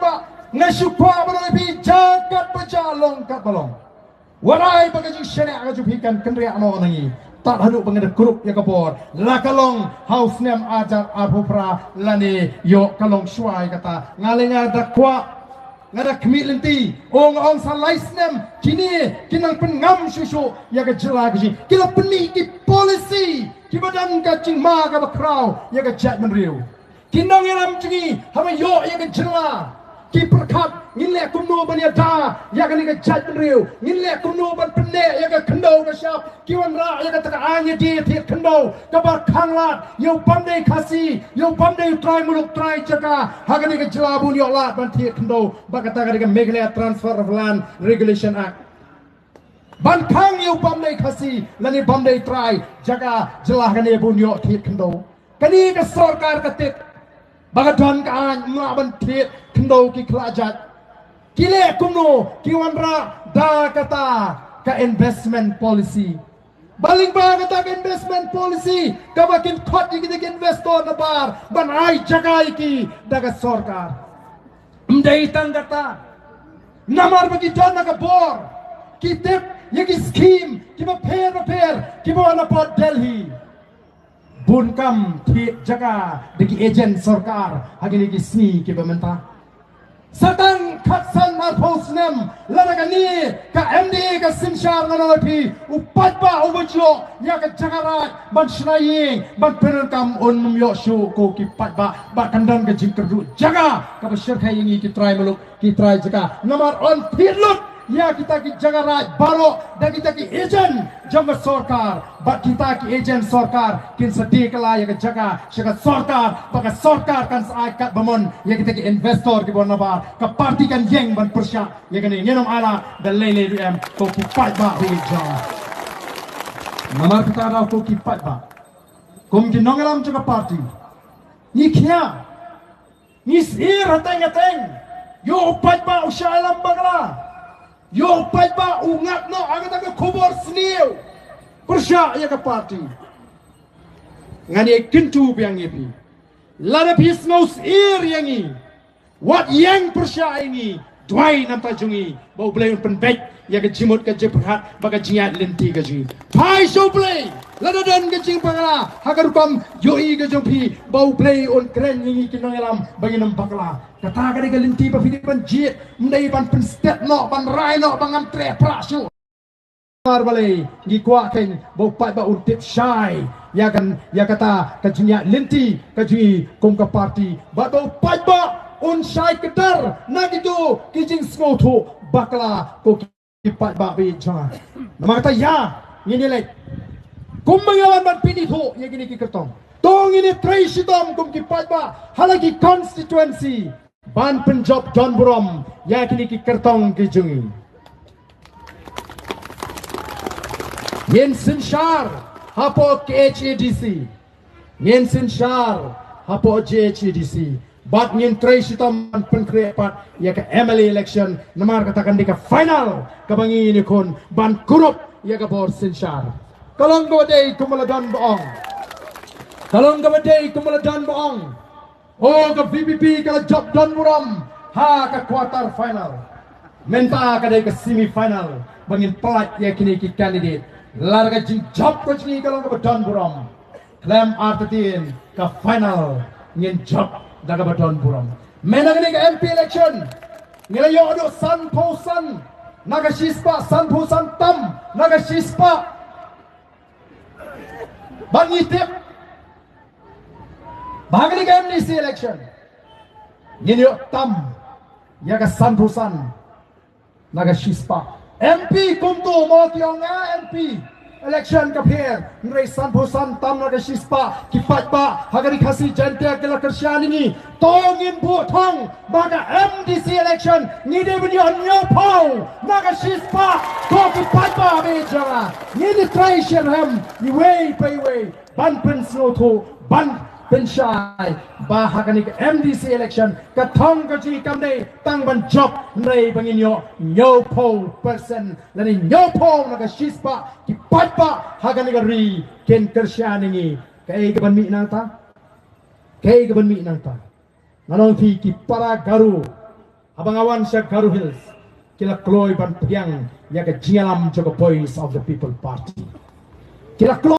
ba ngasukwa ba bi jagat berjalong kat balong warai bagaji shene aga jupikan kendri ano nangi tak hadu bangada grup ya kapor la kalong house nem ajar arhupra lani yo kalong shuai kata ngalenga dakwa ngada kemilenti ong salais nem kini kinang pengam susu ya ke jela gaji kila peni ki policy ki badan ka cingma ka bakrau ya ke judgment riu kinang yalam cingi hama yo ya ke jela ki perkat ngile kumno ban ya da ya ke ni ke judgment riu ngile kumno ban penne ya ke kendo ka syap ki wan ra ya ke taka anya di thiet kendo ka bar khanglat yo pamdei khasi yo pamdei try muluk try jaga hagani ke jela bun yo lat ban thiet kendo bakata ka Meghalaya Transfer of Land Regulation Act ban khang yo pamdei khasi lani pamdei try jaga jela hagani bun yo thiet kendo kani ka sarkar ka tit bagadon ka an mlaban thiet kendo ki klajat kile kumno ki wanra da kata ka investment policy baling ba kata ka investment policy ka bakin khot ki investor na bar ban ai jagai ki daga sarkar mdei tang kata namar bagi don na ka bor ki tip yaki scheme ki ba pair ki ba na pot Delhi bunkam thi jaga deki agent sarkar hagini ki sni ki bamenta Satan katsan na posnem ladagani ka MD ka simshar na nalapi upat ba ubujyo ya ka jagarat ban shnaying ban penerkam on yo shu ko ki pat ba kandang ka jingkerdu jaga ka bashir khayengi ki try muluk ki try jaga namar on thirlut ya kita ki jagarat baro dan kita ki agent jama sarkar ba kita ki agent sarkar kin sedih kala ya ka jaga syakat sarkar baka sarkar kan saikat bamon ya kita ki investor ki bona ba ka parti kan yeng ban persya ya kani nyenom ala dan lele em ko ki pat ba wi ja namar kita ra ko ki pat ba kom ki nongalam jaga parti ni khia ni sir hateng yo pat ba ushalam bagla yo pat ba ungat no agak kubur seniu persya ya ke parti ngani kentu biang ipi lada pis ngaus ir yangi wat yang persya ini dwai nam tajungi bau blai penbek ya ke jimut ke jephat baga jingat lenti ke ji pai show play lada dan ke jing pangala hagar kam yoi ke jopi bau blai on kren yangi kinongalam bagi nam pakla kata ka de lenti pa Philippine jit mdai ban pen step no ban rai no bangam tre prasu mar balai gi kwa ken bo pat ba untip shai ya kan ya kata ka jinya lenti ka ji kong ka parti ba bo pat ba un shai kedar na gitu kijing smoto bakla ko ki pat ba bi cha nama kata ya ngini le kumbangawan ban pini tho ya gini ki kertong tong ini trai sitom kum ki pat ba halagi constituency ban penjob John Burom ya kini ki kertong ki jungi yen sinshar hapo KHADC yen sinshar hapo JHADC bat yen tray sitam ban krepat ya ka MLA election namar katakan di ka final kabangi ni kun ban kurup ya ka bor sinshar kalong gawade kumaladan boong kalong gawade kumaladan boong oh ke VPP kalau job Don Burom ha ke quarter final menta ke semi final bangin pelat ya kini ki candidate larga jing job ko jini kalau ke Don Burom klaim artin ke final ngin job daga Don Burom mena kini ke MP election ngila yo ado San Posan naga shispa San Posan tam naga shispa bangi tip bahagi ke MDC election ini tam ya ke Sanpusan naga shispa MP kumtu mau tiongga MP election ke pher ngai Sanpusan tam naga shispa kipat ba hagari khasi jante ke la kersian ini tongin bu thong baga MDC election ni de bini onyo pau naga shispa ko kipat ba be jara ni ni try sherham ni way pay way ban pensno to ban pensyai bahagani ke MDC election katong kaji kamde tang ban job nei banginyo nyopo person lani nyopo naga shispa ki patpa hagani ke ri ken kersyaningi kai ke ban mi nang ta kai ke ban mi nang ta nanong fi ki para garu abang awan siya Garu Hills kila kloy ban piang ya ke jingalam joga boys of the people party kila kloy